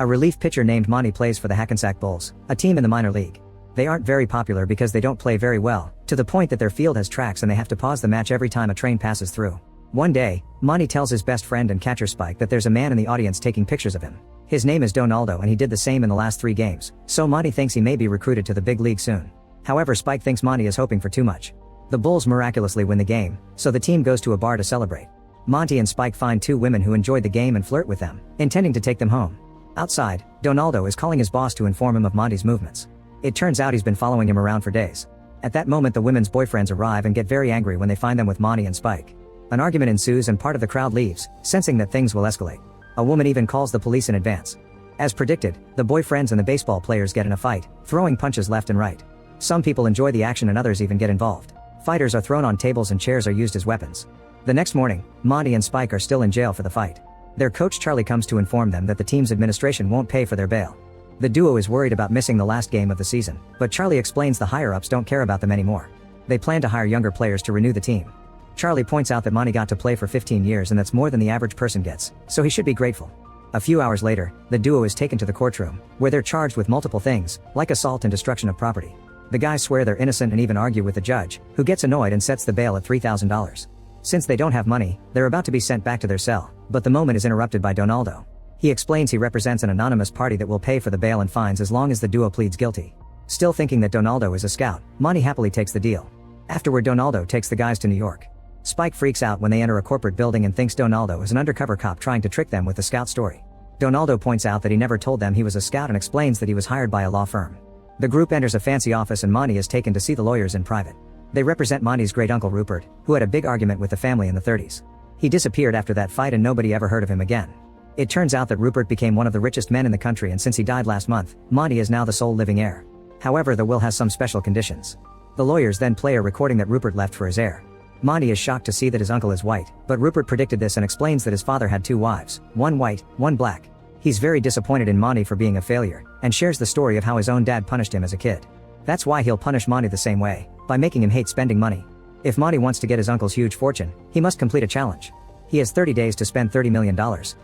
A relief pitcher named Monty plays for the Hackensack Bulls, a team in the minor league. They aren't very popular because they don't play very well, to the point that their field has tracks and they have to pause the match every time a train passes through. One day, Monty tells his best friend and catcher Spike that there's a man in the audience taking pictures of him. His name is Donaldo and he did the same in the last 3 games, so Monty thinks he may be recruited to the big league soon. However, Spike thinks Monty is hoping for too much. The Bulls miraculously win the game, so the team goes to a bar to celebrate. Monty and Spike find 2 women who enjoyed the game and flirt with them, intending to take them home. Outside, Donaldo is calling his boss to inform him of Monty's movements. It turns out he's been following him around for days. At that moment, the women's boyfriends arrive and get very angry when they find them with Monty and Spike. An argument ensues and part of the crowd leaves, sensing that things will escalate. A woman even calls the police in advance. As predicted, the boyfriends and the baseball players get in a fight, throwing punches left and right. Some people enjoy the action and others even get involved. Fighters are thrown on tables and chairs are used as weapons. The next morning, Monty and Spike are still in jail for the fight. Their coach Charlie comes to inform them that the team's administration won't pay for their bail. The duo is worried about missing the last game of the season, but Charlie explains the higher-ups don't care about them anymore. They plan to hire younger players to renew the team. Charlie points out that Monty got to play for 15 years and that's more than the average person gets, so he should be grateful. A few hours later, the duo is taken to the courtroom, where they're charged with multiple things, like assault and destruction of property. The guys swear they're innocent and even argue with the judge, who gets annoyed and sets the bail at $3,000. Since they don't have money, they're about to be sent back to their cell, but the moment is interrupted by Donaldo. He explains he represents an anonymous party that will pay for the bail and fines as long as the duo pleads guilty. Still thinking that Donaldo is a scout, Monty happily takes the deal. Afterward, Donaldo takes the guys to New York. Spike freaks out when they enter a corporate building and thinks Donaldo is an undercover cop trying to trick them with the scout story. Donaldo points out that he never told them he was a scout and explains that he was hired by a law firm. The group enters a fancy office and Monty is taken to see the lawyers in private. They represent Monty's great-uncle Rupert, who had a big argument with the family in the 30s. He disappeared after that fight and nobody ever heard of him again. It turns out that Rupert became one of the richest men in the country and since he died last month, Monty is now the sole living heir. However, the will has some special conditions. The lawyers then play a recording that Rupert left for his heir. Monty is shocked to see that his uncle is white, but Rupert predicted this and explains that his father had 2 wives, one white, one black. He's very disappointed in Monty for being a failure, and shares the story of how his own dad punished him as a kid. That's why he'll punish Monty the same way, by making him hate spending money. If Monty wants to get his uncle's huge fortune, he must complete a challenge. He has 30 days to spend $30 million,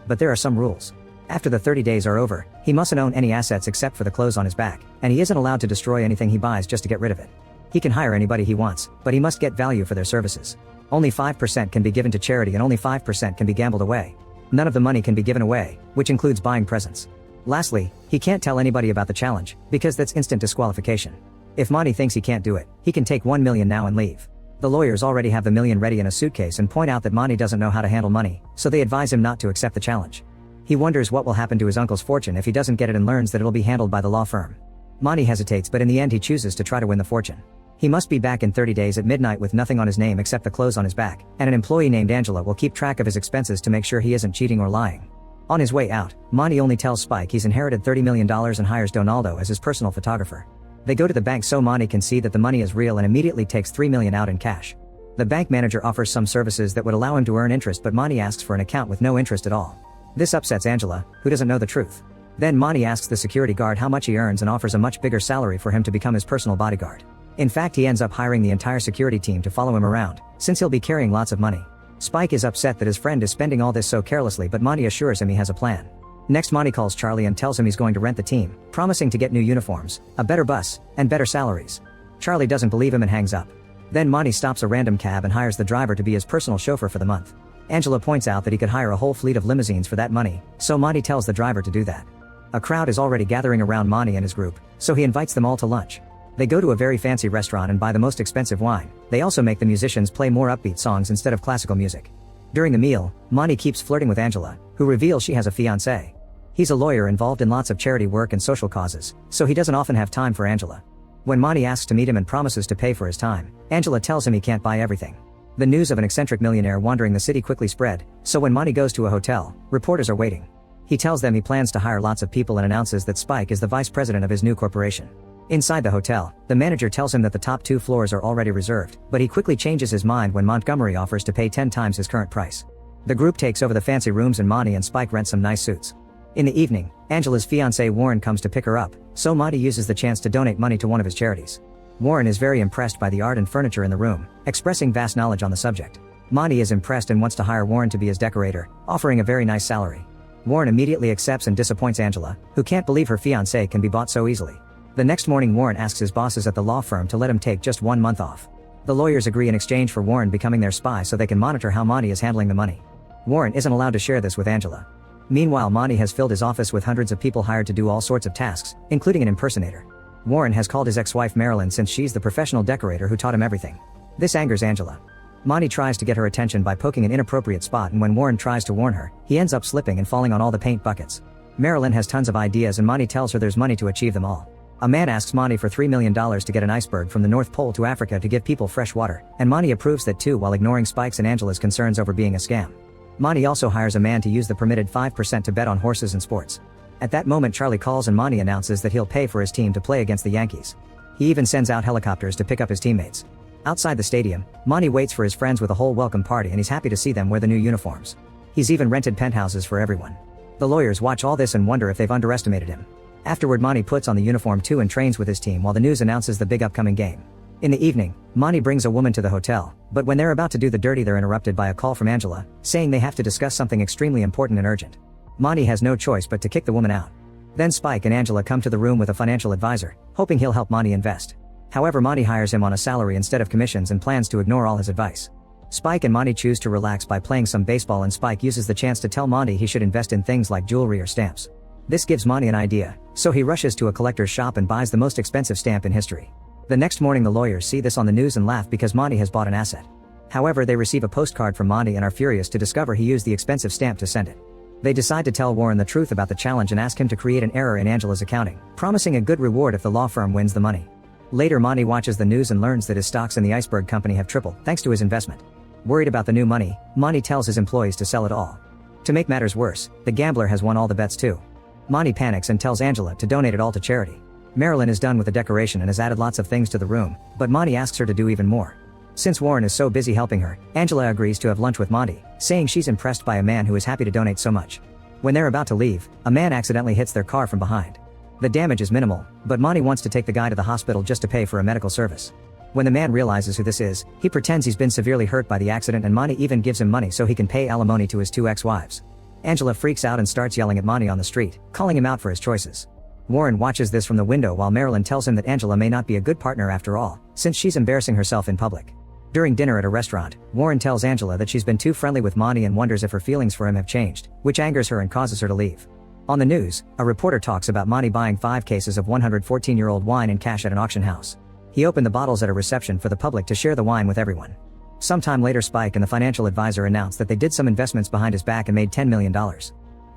but there are some rules. After the 30 days are over, he mustn't own any assets except for the clothes on his back, and he isn't allowed to destroy anything he buys just to get rid of it. He can hire anybody he wants, but he must get value for their services. Only 5% can be given to charity and only 5% can be gambled away. None of the money can be given away, which includes buying presents. Lastly, he can't tell anybody about the challenge, because that's instant disqualification. If Monty thinks he can't do it, he can take $1 million now and leave. The lawyers already have the $1 million ready in a suitcase and point out that Monty doesn't know how to handle money, so they advise him not to accept the challenge. He wonders what will happen to his uncle's fortune if he doesn't get it and learns that it'll be handled by the law firm. Monty hesitates, but in the end he chooses to try to win the fortune. He must be back in 30 days at midnight with nothing on his name except the clothes on his back, and an employee named Angela will keep track of his expenses to make sure he isn't cheating or lying. On his way out, Monty only tells Spike he's inherited $30 million and hires Donaldo as his personal photographer. They go to the bank so Monty can see that the money is real and immediately takes $3 million out in cash. The bank manager offers some services that would allow him to earn interest, but Monty asks for an account with no interest at all. This upsets Angela, who doesn't know the truth. Then Monty asks the security guard how much he earns and offers a much bigger salary for him to become his personal bodyguard. In fact, he ends up hiring the entire security team to follow him around, since he'll be carrying lots of money. Spike is upset that his friend is spending all this so carelessly, but Monty assures him he has a plan. Next, Monty calls Charlie and tells him he's going to rent the team, promising to get new uniforms, a better bus, and better salaries. Charlie doesn't believe him and hangs up. Then Monty stops a random cab and hires the driver to be his personal chauffeur for the month. Angela points out that he could hire a whole fleet of limousines for that money, so Monty tells the driver to do that. A crowd is already gathering around Monty and his group, so he invites them all to lunch. They go to a very fancy restaurant and buy the most expensive wine. They also make the musicians play more upbeat songs instead of classical music. During the meal, Monty keeps flirting with Angela, who reveals she has a fiancé. He's a lawyer involved in lots of charity work and social causes, so he doesn't often have time for Angela. When Monty asks to meet him and promises to pay for his time, Angela tells him he can't buy everything. The news of an eccentric millionaire wandering the city quickly spread, so when Monty goes to a hotel, reporters are waiting. He tells them he plans to hire lots of people and announces that Spike is the vice president of his new corporation. Inside the hotel, the manager tells him that the top 2 floors are already reserved, but he quickly changes his mind when Montgomery offers to pay 10 times his current price. The group takes over the fancy rooms and Monty and Spike rent some nice suits. In the evening, Angela's fiancé Warren comes to pick her up, so Monty uses the chance to donate money to one of his charities. Warren is very impressed by the art and furniture in the room, expressing vast knowledge on the subject. Monty is impressed and wants to hire Warren to be his decorator, offering a very nice salary. Warren immediately accepts and disappoints Angela, who can't believe her fiancé can be bought so easily. The next morning Warren asks his bosses at the law firm to let him take just 1 month off. The lawyers agree in exchange for Warren becoming their spy so they can monitor how Monty is handling the money. Warren isn't allowed to share this with Angela. Meanwhile, Monty has filled his office with hundreds of people hired to do all sorts of tasks, including an impersonator. Warren has called his ex-wife Marilyn since she's the professional decorator who taught him everything. This angers Angela. Monty tries to get her attention by poking an inappropriate spot, and when Warren tries to warn her, he ends up slipping and falling on all the paint buckets. Marilyn has tons of ideas and Monty tells her there's money to achieve them all. A man asks Monty for $3 million to get an iceberg from the North Pole to Africa to give people fresh water, and Monty approves that too while ignoring Spike's and Angela's concerns over being a scam. Monty also hires a man to use the permitted 5% to bet on horses and sports. At that moment Charlie calls and Monty announces that he'll pay for his team to play against the Yankees. He even sends out helicopters to pick up his teammates. Outside the stadium, Monty waits for his friends with a whole welcome party and he's happy to see them wear the new uniforms. He's even rented penthouses for everyone. The lawyers watch all this and wonder if they've underestimated him. Afterward Monty puts on the uniform too and trains with his team while the news announces the big upcoming game. In the evening, Monty brings a woman to the hotel, but when they're about to do the dirty they're interrupted by a call from Angela, saying they have to discuss something extremely important and urgent. Monty has no choice but to kick the woman out. Then Spike and Angela come to the room with a financial advisor, hoping he'll help Monty invest. However, Monty hires him on a salary instead of commissions and plans to ignore all his advice. Spike and Monty choose to relax by playing some baseball and Spike uses the chance to tell Monty he should invest in things like jewelry or stamps. This gives Monty an idea, so he rushes to a collector's shop and buys the most expensive stamp in history. The next morning the lawyers see this on the news and laugh because Monty has bought an asset. However, they receive a postcard from Monty and are furious to discover he used the expensive stamp to send it. They decide to tell Warren the truth about the challenge and ask him to create an error in Angela's accounting, promising a good reward if the law firm wins the money. Later Monty watches the news and learns that his stocks in the iceberg company have tripled thanks to his investment. Worried about the new money, Monty tells his employees to sell it all. To make matters worse, the gambler has won all the bets too. Monty panics and tells Angela to donate it all to charity. Marilyn is done with the decoration and has added lots of things to the room, but Monty asks her to do even more. Since Warren is so busy helping her, Angela agrees to have lunch with Monty, saying she's impressed by a man who is happy to donate so much. When they're about to leave, a man accidentally hits their car from behind. The damage is minimal, but Monty wants to take the guy to the hospital just to pay for a medical service. When the man realizes who this is, he pretends he's been severely hurt by the accident and Monty even gives him money so he can pay alimony to his 2 ex-wives. Angela freaks out and starts yelling at Monty on the street, calling him out for his choices. Warren watches this from the window while Marilyn tells him that Angela may not be a good partner after all, since she's embarrassing herself in public. During dinner at a restaurant, Warren tells Angela that she's been too friendly with Monty and wonders if her feelings for him have changed, which angers her and causes her to leave. On the news, a reporter talks about Monty buying 5 cases of 114-year-old wine in cash at an auction house. He opened the bottles at a reception for the public to share the wine with everyone. Sometime later Spike and the financial advisor announce that they did some investments behind his back and made $10 million.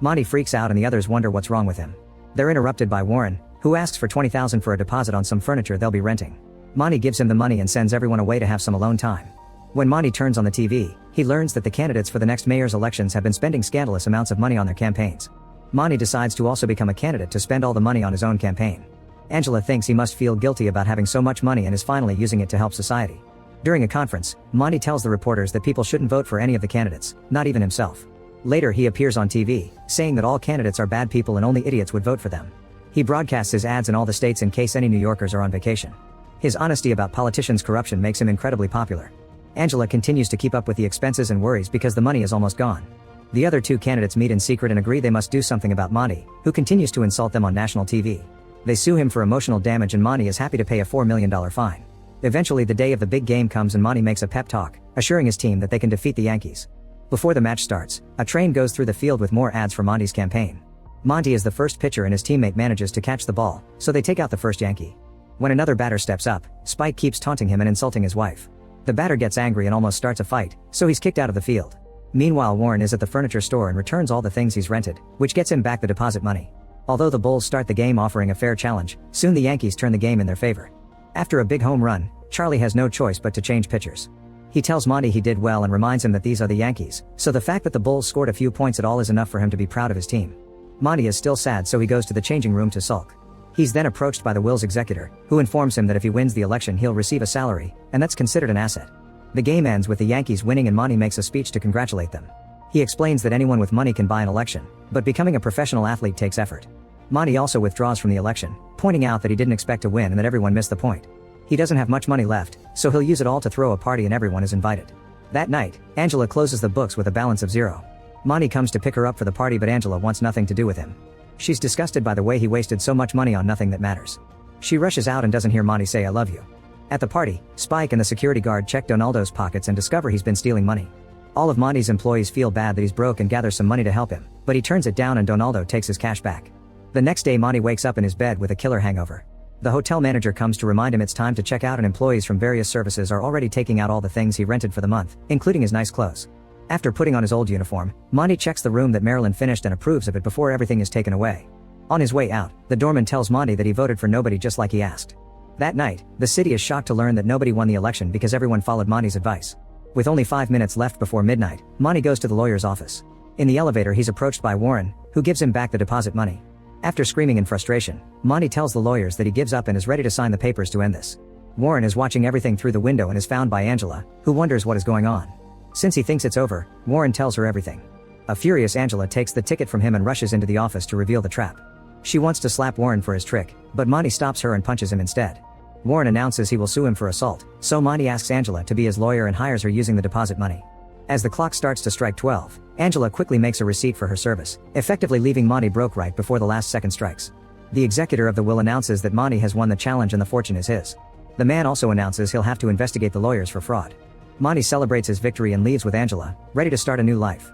Monty freaks out and the others wonder what's wrong with him. They're interrupted by Warren, who asks for $20,000 for a deposit on some furniture they'll be renting. Monty gives him the money and sends everyone away to have some alone time. When Monty turns on the TV, he learns that the candidates for the next mayor's elections have been spending scandalous amounts of money on their campaigns. Monty decides to also become a candidate to spend all the money on his own campaign. Angela thinks he must feel guilty about having so much money and is finally using it to help society. During a conference, Monty tells the reporters that people shouldn't vote for any of the candidates, not even himself. Later he appears on TV, saying that all candidates are bad people and only idiots would vote for them. He broadcasts his ads in all the states in case any New Yorkers are on vacation. His honesty about politicians' corruption makes him incredibly popular. Angela continues to keep up with the expenses and worries because the money is almost gone. The other 2 candidates meet in secret and agree they must do something about Monty, who continues to insult them on national TV. They sue him for emotional damage and Monty is happy to pay a $4 million fine. Eventually the day of the big game comes and Monty makes a pep talk, assuring his team that they can defeat the Yankees. Before the match starts, a train goes through the field with more ads for Monty's campaign. Monty is the first pitcher and his teammate manages to catch the ball, so they take out the first Yankee. When another batter steps up, Spike keeps taunting him and insulting his wife. The batter gets angry and almost starts a fight, so he's kicked out of the field. Meanwhile Warren is at the furniture store and returns all the things he's rented, which gets him back the deposit money. Although the Bulls start the game offering a fair challenge, soon the Yankees turn the game in their favor. After a big home run, Charlie has no choice but to change pitchers. He tells Monty he did well and reminds him that these are the Yankees, so the fact that the Bulls scored a few points at all is enough for him to be proud of his team. Monty is still sad so he goes to the changing room to sulk. He's then approached by the Will's executor, who informs him that if he wins the election he'll receive a salary, and that's considered an asset. The game ends with the Yankees winning and Monty makes a speech to congratulate them. He explains that anyone with money can buy an election, but becoming a professional athlete takes effort. Monty also withdraws from the election, pointing out that he didn't expect to win and that everyone missed the point. He doesn't have much money left, so he'll use it all to throw a party and everyone is invited. That night, Angela closes the books with a balance of 0. Monty comes to pick her up for the party, but Angela wants nothing to do with him. She's disgusted by the way he wasted so much money on nothing that matters. She rushes out and doesn't hear Monty say "I love you." At the party, Spike and the security guard check Donaldo's pockets and discover he's been stealing money. All of Monty's employees feel bad that he's broke and gather some money to help him, but he turns it down and Donaldo takes his cash back. The next day, Monty wakes up in his bed with a killer hangover. The hotel manager comes to remind him it's time to check out, and employees from various services are already taking out all the things he rented for the month, including his nice clothes. After putting on his old uniform, Monty checks the room that Marilyn finished and approves of it before everything is taken away. On his way out, the doorman tells Monty that he voted for nobody just like he asked. That night, the city is shocked to learn that nobody won the election because everyone followed Monty's advice. With only 5 minutes left before midnight, Monty goes to the lawyer's office. In the elevator, he's approached by Warren, who gives him back the deposit money. After screaming in frustration, Monty tells the lawyers that he gives up and is ready to sign the papers to end this. Warren is watching everything through the window and is found by Angela, who wonders what is going on. Since he thinks it's over, Warren tells her everything. A furious Angela takes the ticket from him and rushes into the office to reveal the trap. She wants to slap Warren for his trick, but Monty stops her and punches him instead. Warren announces he will sue him for assault, so Monty asks Angela to be his lawyer and hires her using the deposit money. As the clock starts to strike 12, Angela quickly makes a receipt for her service, effectively leaving Monty broke right before the last second strikes. The executor of the will announces that Monty has won the challenge and the fortune is his. The man also announces he'll have to investigate the lawyers for fraud. Monty celebrates his victory and leaves with Angela, ready to start a new life.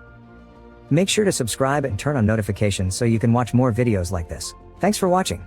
Make sure to subscribe and turn on notifications so you can watch more videos like this. Thanks for watching.